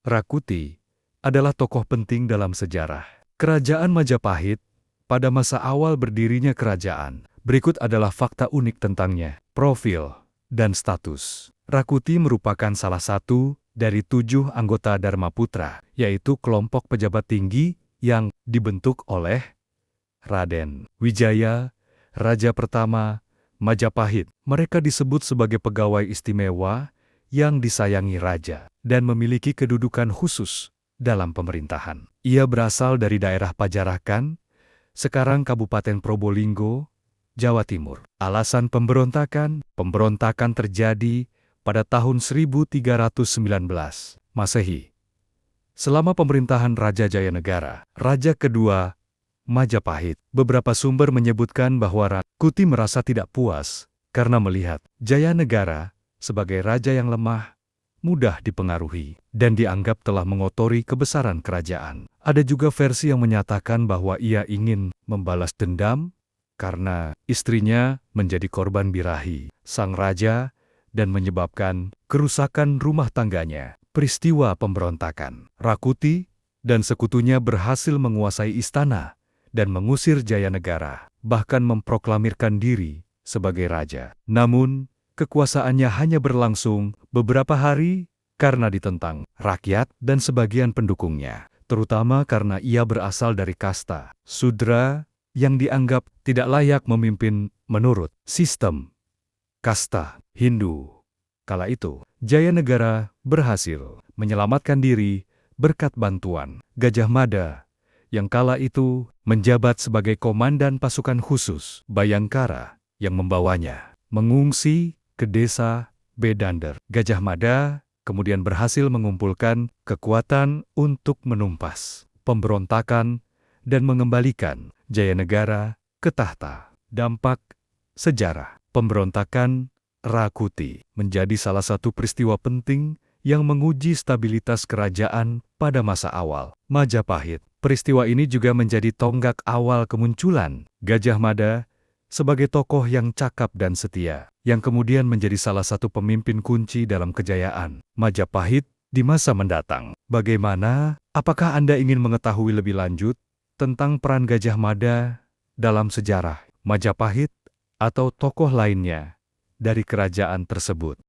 Rakuti adalah tokoh penting dalam sejarah Kerajaan Majapahit pada masa awal berdirinya kerajaan. Berikut adalah fakta unik tentangnya, profil, dan status. Rakuti merupakan salah satu dari 7 anggota Dharmaputra, yaitu kelompok pejabat tinggi yang dibentuk oleh Raden Wijaya, Raja pertama Majapahit. Mereka disebut sebagai pegawai istimewa yang disayangi raja dan memiliki kedudukan khusus dalam pemerintahan. Ia berasal dari daerah Pajarakan, sekarang Kabupaten Probolinggo, Jawa Timur. Alasan pemberontakan terjadi pada tahun 1319 Masehi. Selama pemerintahan Raja Jayanegara, Raja kedua Majapahit, beberapa sumber menyebutkan bahwa Rakuti merasa tidak puas karena melihat Jayanegara sebagai raja yang lemah, mudah dipengaruhi, dan dianggap telah mengotori kebesaran kerajaan. Ada juga versi yang menyatakan bahwa ia ingin membalas dendam karena istrinya menjadi korban birahi sang raja dan menyebabkan kerusakan rumah tangganya. Peristiwa pemberontakan, Rakuti dan sekutunya berhasil menguasai istana dan mengusir Jayanegara, bahkan memproklamirkan diri sebagai raja. Namun, kekuasaannya hanya berlangsung beberapa hari karena ditentang rakyat dan sebagian pendukungnya, terutama karena ia berasal dari kasta Sudra yang dianggap tidak layak memimpin menurut sistem kasta Hindu. Kala itu, Jayanegara berhasil menyelamatkan diri berkat bantuan Gajah Mada yang kala itu menjabat sebagai komandan pasukan khusus Bayangkara yang membawanya mengungsi ke desa Bedander. Gajah Mada kemudian berhasil mengumpulkan kekuatan untuk menumpas pemberontakan dan mengembalikan Jayanegara ke tahta. Dampak sejarah pemberontakan Rakuti menjadi salah satu peristiwa penting yang menguji stabilitas kerajaan pada masa awal Majapahit. Peristiwa ini juga menjadi tonggak awal kemunculan Gajah Mada sebagai tokoh yang cakap dan setia, yang kemudian menjadi salah satu pemimpin kunci dalam kejayaan Majapahit di masa mendatang. Bagaimana? Apakah Anda ingin mengetahui lebih lanjut tentang peran Gajah Mada dalam sejarah Majapahit atau tokoh lainnya dari kerajaan tersebut?